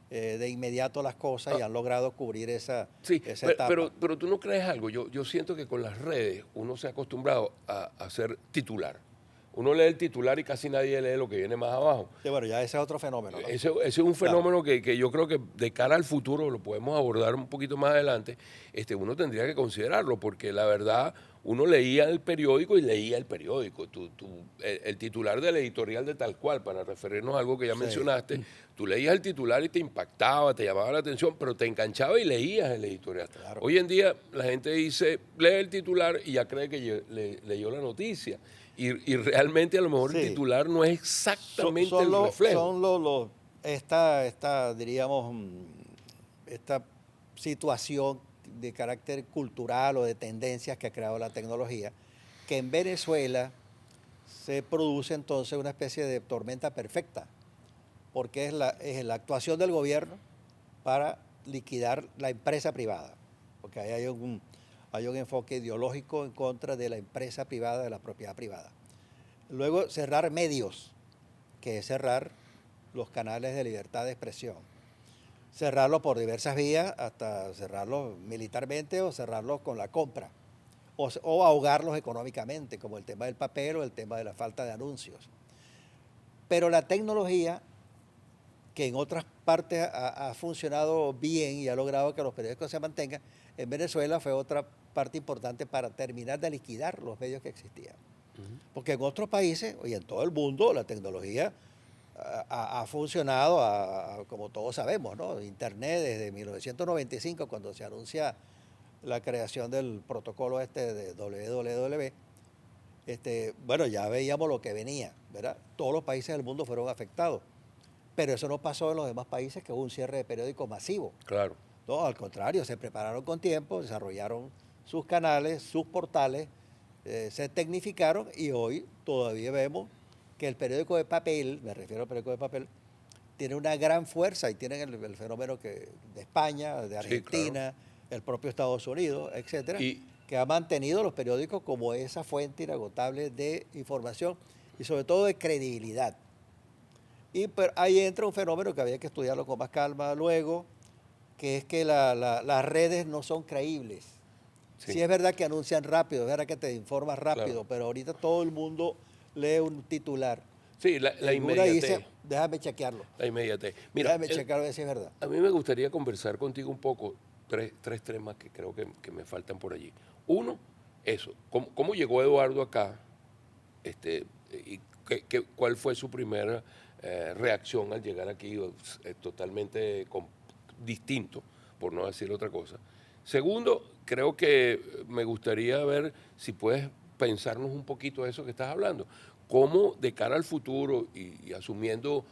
de inmediato las cosas y han logrado cubrir esa Sí, etapa. pero tú no crees algo. Yo siento que con las redes uno se ha acostumbrado a ser titular. Uno lee el titular y casi nadie lee lo que viene más abajo. Sí, bueno, ya ese es otro fenómeno, ¿no? Ese es un Claro. fenómeno que yo creo que de cara al futuro lo podemos abordar un poquito más adelante. Uno tendría que considerarlo, porque la verdad, uno leía el periódico y leía el periódico. El titular del editorial de tal cual, para referirnos a algo que ya Sí. mencionaste, tú leías el titular y te impactaba, te llamaba la atención, pero te enganchaba y leías el editorial. Claro. Hoy en día la gente dice, lee el titular y ya cree que leyó la noticia. Y realmente a lo mejor el Sí. titular no es exactamente el reflejo. Son diríamos, esta situación de carácter cultural o de tendencias que ha creado la tecnología, que en Venezuela se produce entonces una especie de tormenta perfecta, porque es la actuación del gobierno para liquidar la empresa privada, porque ahí hay un enfoque ideológico en contra de la empresa privada, de la propiedad privada. Luego cerrar medios, que es cerrar los canales de libertad de expresión. Cerrarlos por diversas vías, hasta cerrarlos militarmente o cerrarlos con la compra, o ahogarlos económicamente, como el tema del papel o el tema de la falta de anuncios. Pero la tecnología, que en otras partes ha funcionado bien y ha logrado que los periódicos se mantengan, en Venezuela fue otra parte importante para terminar de liquidar los medios que existían. Porque en otros países y en todo el mundo la tecnología ha funcionado, como todos sabemos, ¿no? Internet desde 1995, cuando se anuncia la creación del protocolo de www, bueno, ya veíamos lo que venía, ¿verdad? Todos los países del mundo fueron afectados, pero eso no pasó en los demás países, que hubo un cierre de periódicos masivo. Claro. No, al contrario, se prepararon con tiempo, desarrollaron sus canales, sus portales, se tecnificaron y hoy todavía vemos que el periódico de papel, me refiero al periódico de papel, tiene una gran fuerza y tienen el fenómeno de España, de Argentina, sí, claro, el propio Estados Unidos, etcétera, que ha mantenido los periódicos como esa fuente inagotable de información y sobre todo de credibilidad. Y pero ahí entra un fenómeno que había que estudiarlo con más calma luego, que es que las redes no son creíbles. Sí, es verdad que anuncian rápido, es verdad que te informas rápido, claro, pero ahorita todo el mundo lee un titular. Sí, la inmediatez. Dice, déjame chequearlo. La inmediatez. Mira, déjame checarlo a ver si es verdad. A mí me gustaría conversar contigo un poco, tres temas que creo que me faltan por allí. Uno, eso, ¿cómo llegó Eduardo acá? Y ¿cuál fue su primera reacción al llegar aquí? Totalmente distinto, por no decir otra cosa. Segundo, creo que me gustaría ver si puedes pensarnos un poquito eso que estás hablando. Cómo de cara al futuro y asumiendo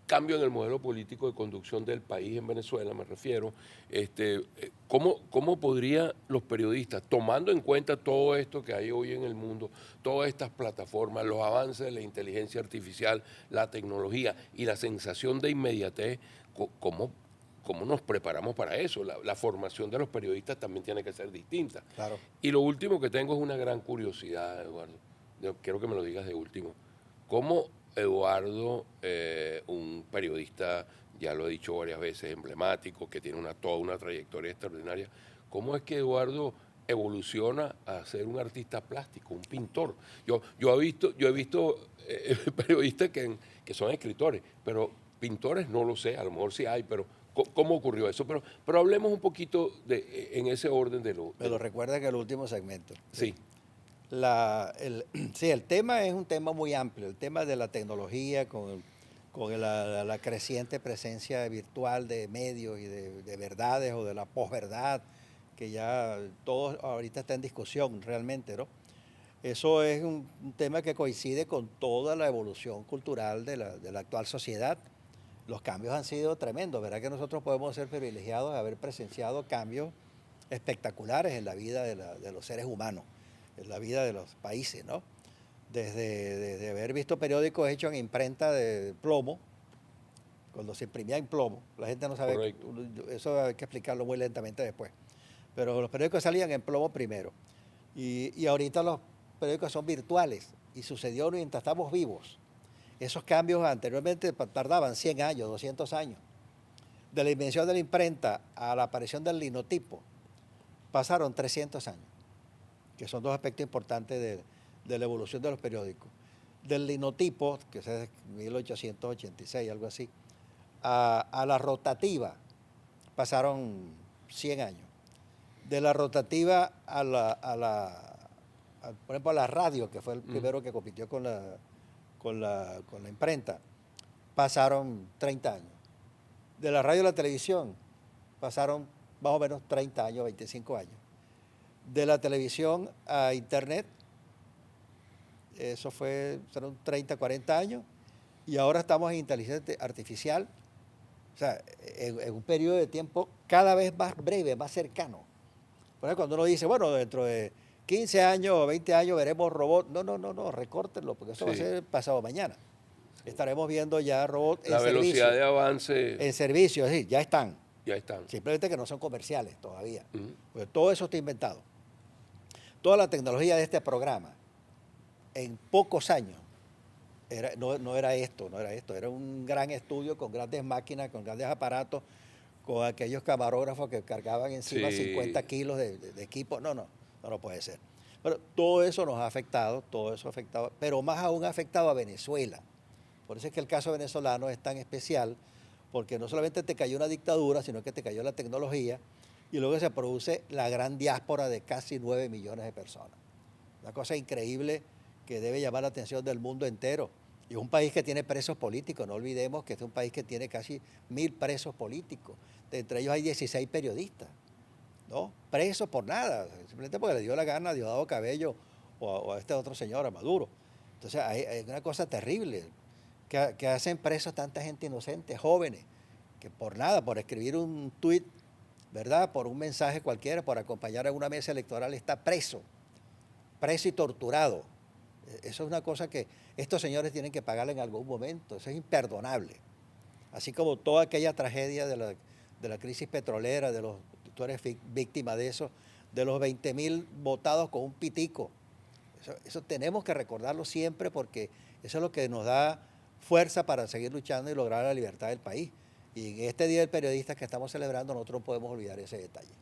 cambio en el modelo político de conducción del país en Venezuela, me refiero, ¿cómo podrían los periodistas, tomando en cuenta todo esto que hay hoy en el mundo, todas estas plataformas, los avances de la inteligencia artificial, la tecnología y la sensación de inmediatez, cómo nos preparamos para eso? La formación de los periodistas también tiene que ser distinta. Claro. Y lo último que tengo es una gran curiosidad, Eduardo. Yo quiero que me lo digas de último. ¿Cómo Eduardo, un periodista, ya lo he dicho varias veces, emblemático, que tiene toda una trayectoria extraordinaria, cómo es que Eduardo evoluciona a ser un artista plástico, un pintor? Yo he visto periodistas que son escritores, pero pintores no lo sé, a lo mejor sí hay, pero ¿cómo ocurrió eso? Pero hablemos un poquito en ese orden de lo... Me lo recuerda que el último segmento. Sí. Sí, el tema es un tema muy amplio, el tema de la tecnología con la creciente presencia virtual de medios y de verdades o de la posverdad, que ya todo ahorita está en discusión realmente, ¿no? Eso es un tema que coincide con toda la evolución cultural de la actual sociedad. Los cambios han sido tremendos, ¿verdad? Que nosotros podemos ser privilegiados de haber presenciado cambios espectaculares en la vida de los seres humanos, en la vida de los países, ¿no? Desde haber visto periódicos hechos en imprenta de plomo, cuando se imprimía en plomo, la gente no sabe, Correcto. eso hay que explicarlo muy lentamente después, pero los periódicos salían en plomo primero, y ahorita los periódicos son virtuales, y sucedió mientras estamos vivos. Esos cambios anteriormente tardaban 100 años, 200 años. De la invención de la imprenta a la aparición del linotipo, pasaron 300 años, que son dos aspectos importantes de la evolución de los periódicos. Del linotipo, que es de 1886, algo así, a la rotativa, pasaron 100 años. De la rotativa por ejemplo, a la radio, que fue el primero que compitió con la imprenta, pasaron 30 años. De la radio a la televisión, pasaron más o menos 30 años, 25 años. De la televisión a internet, eso fueron 30, 40 años, y ahora estamos en inteligencia artificial, o sea, en un periodo de tiempo cada vez más breve, más cercano. Por ejemplo, cuando uno dice, bueno, dentro de 15 años o 20 años veremos robots, no, recórtenlo, porque eso va a ser pasado mañana. Estaremos viendo ya robots en servicio. La velocidad de avance. En servicio, es decir, ya están. Ya están. Simplemente que no son comerciales todavía. Porque todo eso está inventado. Toda la tecnología de este programa, en pocos años, no era esto, era un gran estudio con grandes máquinas, con grandes aparatos, con aquellos camarógrafos que cargaban encima 50 kilos de equipo. No puede ser. Pero todo eso nos ha afectado, pero más aún ha afectado a Venezuela. Por eso es que el caso venezolano es tan especial, porque no solamente te cayó una dictadura, sino que te cayó la tecnología, y luego se produce la gran diáspora de casi 9 millones de personas. Una cosa increíble que debe llamar la atención del mundo entero. Y es un país que tiene presos políticos, no olvidemos que es un país que tiene casi 1.000 presos políticos. Entre ellos hay 16 periodistas, ¿no? Presos por nada, simplemente porque le dio la gana a Diosdado Cabello o a este otro señor, a Maduro. Entonces hay una cosa terrible, que hacen presos tanta gente inocente, jóvenes, que por nada, por escribir un tuit, ¿verdad? Por un mensaje cualquiera, por acompañar a una mesa electoral, está preso y torturado. Eso es una cosa que estos señores tienen que pagar en algún momento, eso es imperdonable. Así como toda aquella tragedia de la crisis petrolera, tú eres víctima de eso, de los 20.000 votados con un pitico. Eso tenemos que recordarlo siempre, porque eso es lo que nos da fuerza para seguir luchando y lograr la libertad del país. Y en este Día del Periodista que estamos celebrando, nosotros no podemos olvidar ese detalle.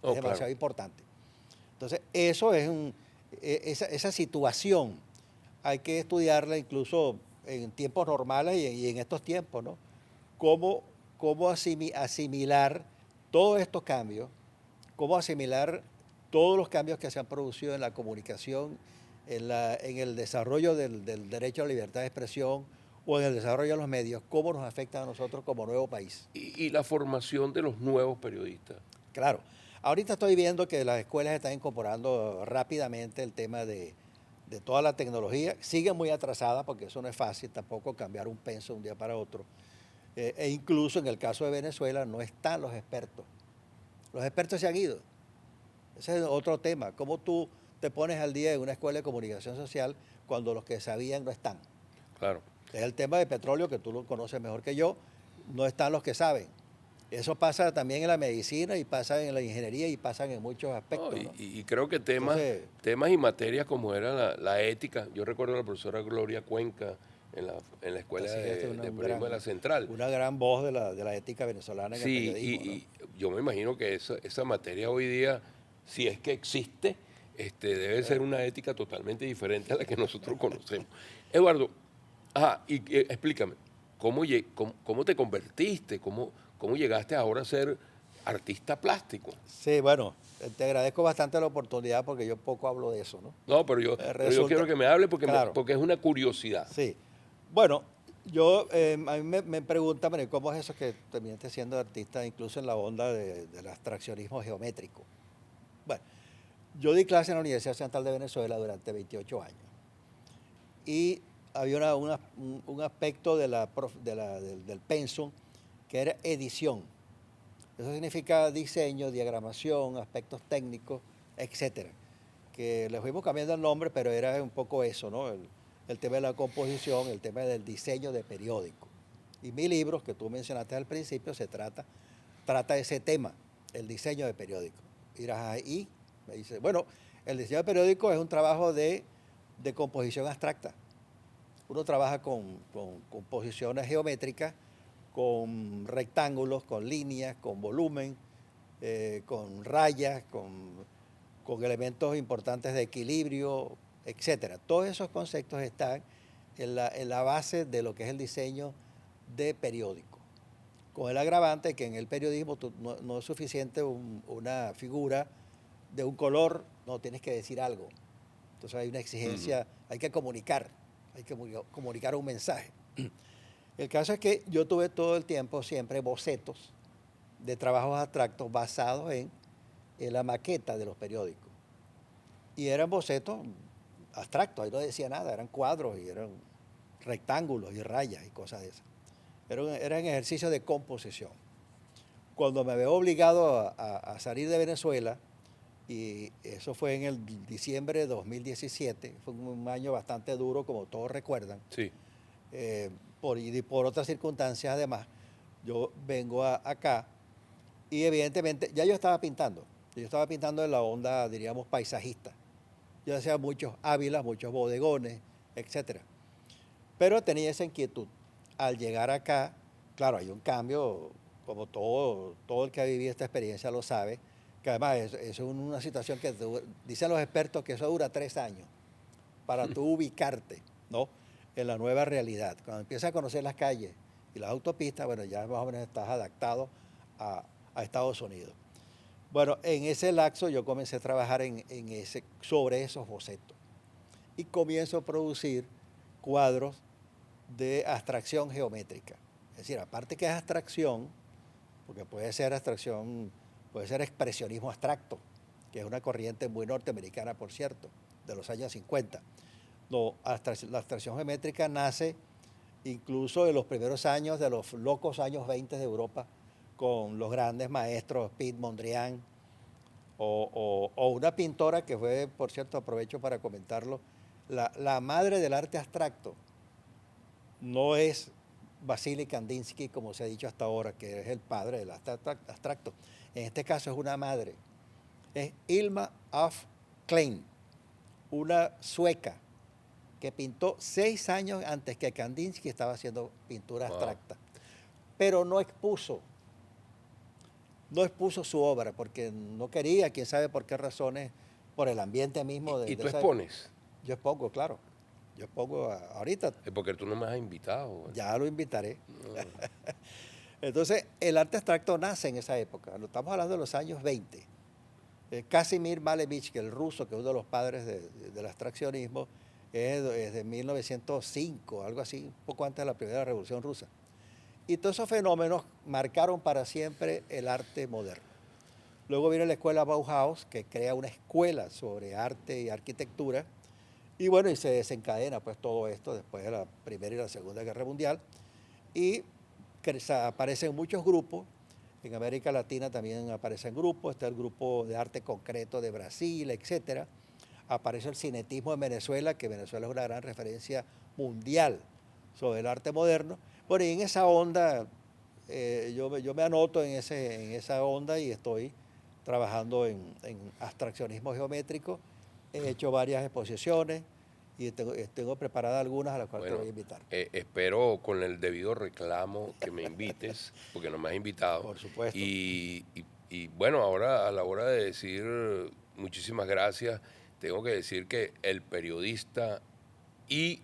Es demasiado importante. Entonces, eso es esa situación hay que estudiarla incluso en tiempos normales y en estos tiempos, ¿no? Cómo asimilar todos estos cambios, cómo asimilar todos los cambios que se han producido en la comunicación, en el desarrollo del derecho a la libertad de expresión o en el desarrollo de los medios, cómo nos afecta a nosotros como nuevo país. Y la formación de los nuevos periodistas. Claro. Ahorita estoy viendo que las escuelas están incorporando rápidamente el tema de de toda la tecnología. Sigue muy atrasada porque eso no es fácil tampoco cambiar un penso de un día para otro. E incluso en el caso de Venezuela no están los expertos. Los expertos se han ido. Ese es otro tema. ¿Cómo tú te pones al día en una escuela de comunicación social cuando los que sabían no están? Claro. Es el tema de petróleo, que tú lo conoces mejor que yo, no están los que saben. Eso pasa también en la medicina y pasa en la ingeniería y pasa en muchos aspectos, No, ¿no? y creo que temas, Entonces, temas y materias como era la ética, yo recuerdo a la profesora Gloria Cuenca en la Escuela así es de Periodismo de la Central. una gran voz de la ética venezolana en el Sí, periodismo, ¿no? y yo me imagino que esa materia hoy día, si es que existe, debe ser una ética totalmente diferente a la que nosotros conocemos. Eduardo, ajá, explícame, ¿cómo te convertiste? ¿Cómo llegaste ahora a ser artista plástico? Sí, bueno, te agradezco bastante la oportunidad porque yo poco hablo de eso, ¿no? No, pero yo quiero Resulta, que me hable porque, claro, porque es una curiosidad. sí. Bueno, a mí me preguntan, bueno, ¿cómo es eso que terminaste siendo artista incluso en la onda del abstraccionismo geométrico? Bueno, yo di clase en la Universidad Central de Venezuela durante 28 años y había un aspecto del pensum que era edición. Eso significa diseño, diagramación, aspectos técnicos, etcétera. Que le fuimos cambiando el nombre, pero era un poco eso, ¿no? El tema de la composición, el tema del diseño de periódico. Y mi libro, que tú mencionaste al principio, trata ese tema, el diseño de periódico. Irás ahí, me dice, bueno, el diseño de periódico es un trabajo de composición abstracta. Uno trabaja con composiciones geométricas, con rectángulos, con líneas, con volumen, con rayas, con elementos importantes de equilibrio, etcétera. Todos esos conceptos están en la base de lo que es el diseño de periódico. Con el agravante que en el periodismo no es suficiente una figura de un color, no, tienes que decir algo. Entonces hay una exigencia, hay que comunicar un mensaje. El caso es que yo tuve todo el tiempo siempre bocetos de trabajos abstractos basados en la maqueta de los periódicos. Y eran bocetos abstractos, ahí no decía nada, eran cuadros y eran rectángulos y rayas y cosas de esas. Eran ejercicios de composición. Cuando me veo obligado a salir de Venezuela, y eso fue en el diciembre de 2017, fue un año bastante duro, como todos recuerdan, Sí. por otras circunstancias además, yo vengo acá y evidentemente ya yo estaba pintando en la onda, diríamos, paisajista. Yo hacía muchos ávilas, muchos bodegones, etcétera. Pero tenía esa inquietud. Al llegar acá, claro, hay un cambio, como todo el que ha vivido esta experiencia lo sabe, que además es una situación que dicen los expertos que eso dura 3 años para tú ubicarte, ¿no? En la nueva realidad. Cuando empiezas a conocer las calles y las autopistas, bueno, ya más o menos estás adaptado a Estados Unidos. Bueno, en ese lapso yo comencé a trabajar sobre esos bocetos y comienzo a producir cuadros de abstracción geométrica. Es decir, aparte que es abstracción, porque puede ser abstracción, puede ser expresionismo abstracto, que es una corriente muy norteamericana, por cierto, de los años 50. No, la abstracción geométrica nace incluso en los primeros años de los locos años 20 de Europa, con los grandes maestros Piet Mondrian, o una pintora que fue, por cierto, aprovecho para comentarlo, la madre del arte abstracto no es Vasily Kandinsky, como se ha dicho hasta ahora, que es el padre del arte abstracto. En este caso es una madre. Es Ilma af Klein, una sueca que pintó 6 años antes que Kandinsky estaba haciendo pintura abstracta. Pero no expuso su obra porque no quería, quién sabe por qué razones, por el ambiente mismo. ¿Y tú expones? Yo expongo, claro. Yo expongo ahorita. Es porque tú no me has invitado. ¿Vale? Ya lo invitaré. No. Entonces, el arte abstracto nace en esa época. Estamos hablando de los años 20. Casimir Malevich, que es el ruso, que es uno de los padres del abstraccionismo, es de 1905, algo así, un poco antes de la primera revolución rusa. Y todos esos fenómenos marcaron para siempre el arte moderno. Luego viene la escuela Bauhaus, que crea una escuela sobre arte y arquitectura, Y bueno, y se desencadena pues todo esto después de la Primera y la Segunda Guerra Mundial. Y aparecen muchos grupos. En América Latina también aparecen grupos. Está el grupo de arte concreto de Brasil, etcétera. Aparece el cinetismo en Venezuela, que Venezuela es una gran referencia mundial sobre el arte moderno. Bueno, y en esa onda, yo me anoto en esa onda y estoy trabajando en abstraccionismo geométrico. He hecho varias exposiciones y tengo preparadas algunas a las cuales te voy a invitar. Espero con el debido reclamo que me invites, porque no me has invitado. Por supuesto. Y bueno, ahora a la hora de decir muchísimas gracias, tengo que decir que el periodista y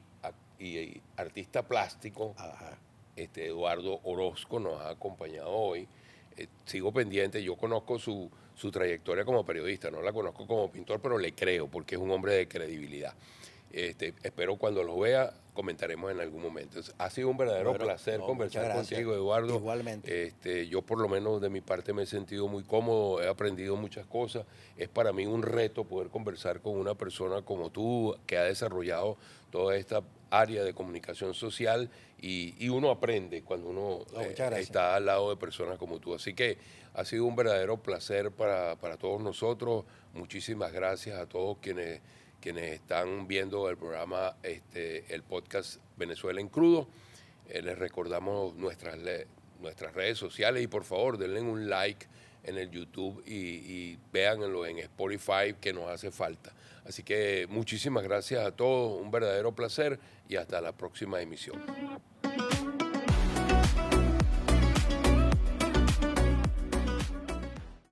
artista plástico, Eduardo Orozco, nos ha acompañado hoy. Sigo pendiente, yo conozco su trayectoria como periodista, no la conozco como pintor, pero le creo porque es un hombre de credibilidad. Espero cuando lo vea comentaremos en algún momento. Ha sido un verdadero placer conversar contigo, Eduardo. Igualmente. Yo por lo menos de mi parte me he sentido muy cómodo, he aprendido muchas cosas. Es para mí un reto poder conversar con una persona como tú que ha desarrollado toda esta área de comunicación social y uno aprende cuando uno está al lado de personas como tú. Así que ha sido un verdadero placer para todos nosotros. Muchísimas gracias a todos quienes están viendo el programa, el podcast Venezuela en Crudo. Les recordamos nuestras redes sociales y por favor denle un like en el YouTube y véanlo en Spotify que nos hace falta. Así que muchísimas gracias a todos, un verdadero placer y hasta la próxima emisión.